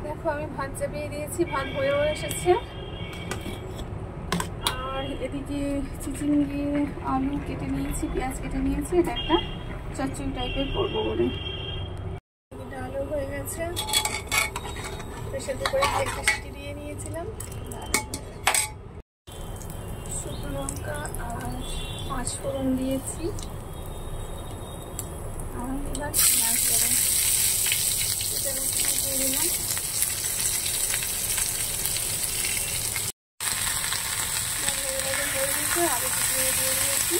দেখো আমি ভাত চাপিয়ে দিয়েছি, ভাত হয়েও এসেছে। আর এদিকে চিচিঙ্গি আলু কেটে নিয়েছি, পেঁয়াজ কেটে নিয়েছি, এটা একটা চচ্চড়ি টাইপের করবো বলে। আলু হয়ে গেছে, প্রেসার কুকারে একটা সিটি দিয়ে নিয়েছিলাম। শুকনো লঙ্কা আর 5 ফোড়ন দিয়েছি। আর এবার পেঁয়াজ দেবো, এটা দিয়ে দিলাম। আলু দিয়ে দিয়েছি।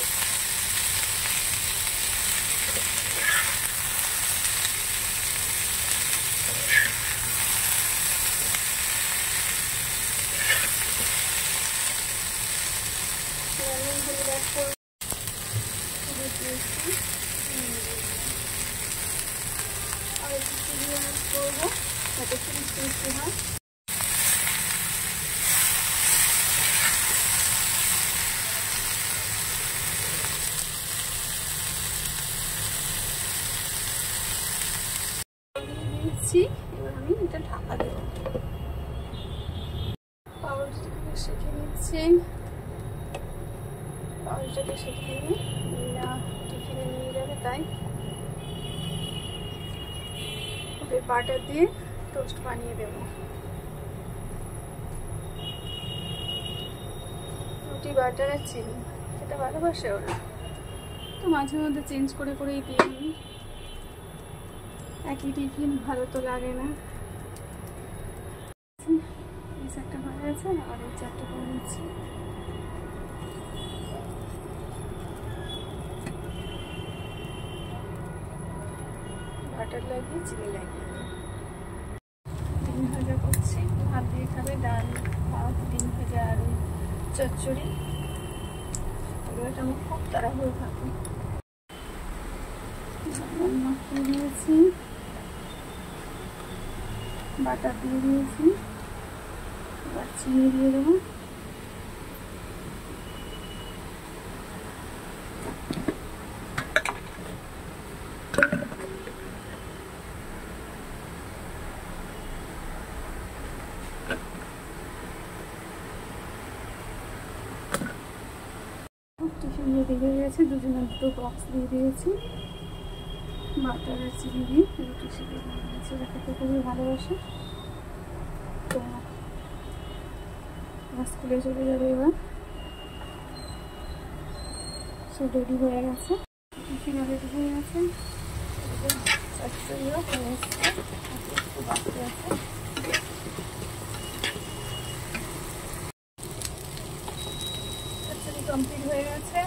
আর একটু চিনি করবো যাতে মিষ্টি হয়। এবার আমি এটা ঢাকা দেবো। পাউরুটিটাকে সেঁকে নিচ্ছি, পাউরুটিটাকে সেঁকে নিয়ে টিফিনে নিয়ে যাবে, তাই ওদের বাটার দিয়ে টোস্ট বানিয়ে দেবো। রুটি বাটার আর চিনি, এটা ভালোবাসে ওরা, তো মাঝে মধ্যে চেঞ্জ করে করেই দিই আমি। একই টিফিন ভালো তো লাগে না। এই চারটা হয়ে গেছে, আর এই চারটা করে নিচ্ছি। বাটার লাগিয়ে চিনি লাগিয়ে ডিম ভাজা করছি, ভাত দিয়ে খাবে, ডাল ভাত ডিম ভাজা আর চচ্চড়ি। এটা আমার খুব তাড়াহুড়ো থাকে। মাখিয়ে দিয়েছি, বাটার দিয়ে দিয়েছি, এবার চিনি দিয়ে দেবো। টিফিন রেডি হয়ে গেছে, দুজনের দুটো বক্স দিয়ে দিয়েছি। বাটার আর চিনি দিয়ে রুটি সেঁকে দিয়েছি, ওরা খেতে খুবই ভালোবাসে। তো স্কুলে চলে যাবে এবার, সব রেডি হয়ে গেছে, টিফিনও রেডি হয়ে গেছে, চচ্চড়িও হয়ে এসছে, একটু বাকি আছে। চচ্চড়ি কমপ্লিট হয়ে গেছে,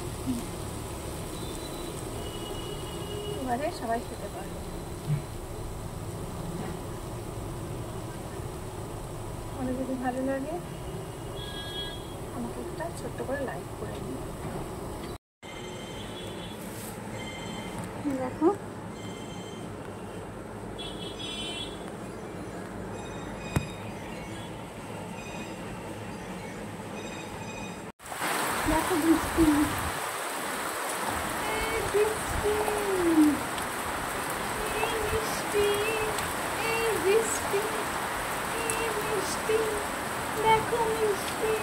এবারে সবাই খেতে পারবে। আমাদের যদি ভালো লাগে আমাকে একটা ছোট্ট করে লাইক করে দিন। দেখো দেখো বৃষ্টি, বৃষ্টি, বৃষ্টি, বৃষ্টি, বৃষ্টি, দেখো মিষ্টি।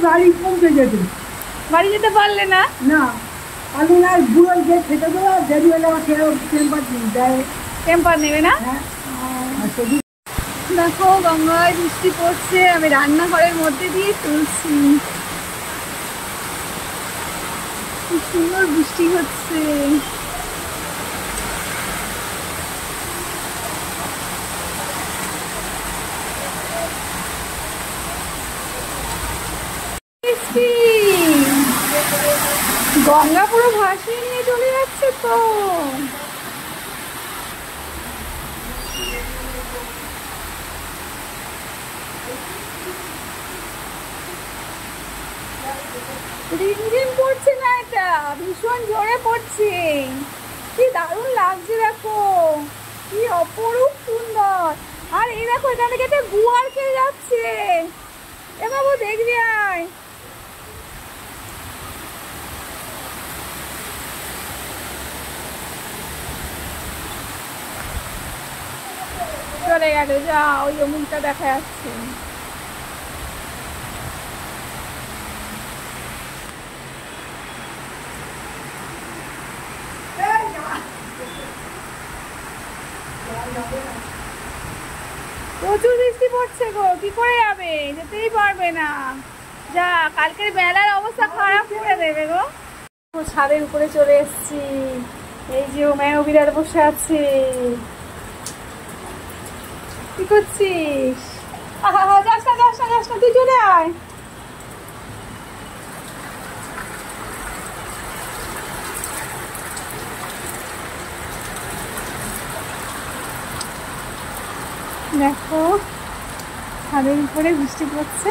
বাড়ি পৌঁছে যেতে, বাড়ি যেতে পারলে না? না আমি না বুড়ো যে খেতে দেবো, দেরি হলে আমার টেম্পার দেয়, টেম্পার নেবে না। হ্যাঁ দেখো গঙ্গায় বৃষ্টি পড়ছে, আমি রান্নাঘরের মধ্যে দিয়ে তুলছি, কি সুন্দর বৃষ্টি হচ্ছে। গঙ্গা পুরো ভাসিয়ে নিয়ে চলে যাচ্ছে তো। রিমঝিম পড়ছে না, এটা ভীষণ জোরে পড়ছে, কি দারুণ লাগছে, দেখো কি অপরূপ সুন্দর। আর এই দেখো এখান থেকে একটা গুয়ার খেয়ে যাচ্ছে, এ বাবু দেখবি আয়। চলে গেল, যা ওই মুখটা দেখা যাচ্ছে। প্রচুর বৃষ্টি পড়ছে গো, কি করে যাবে? যেতেই পারবে না। যা, কালকের বেলার অবস্থা খারাপ করে দেবে গো। ছাদের উপরে চলে এসেছি। এই যে ম্যাও বিড়াল বসে আছে। কি করছিস? যাস না যাস না যাস না, তুই চলে আয়। দেখো ছাদের উপরে বৃষ্টি পড়ছে।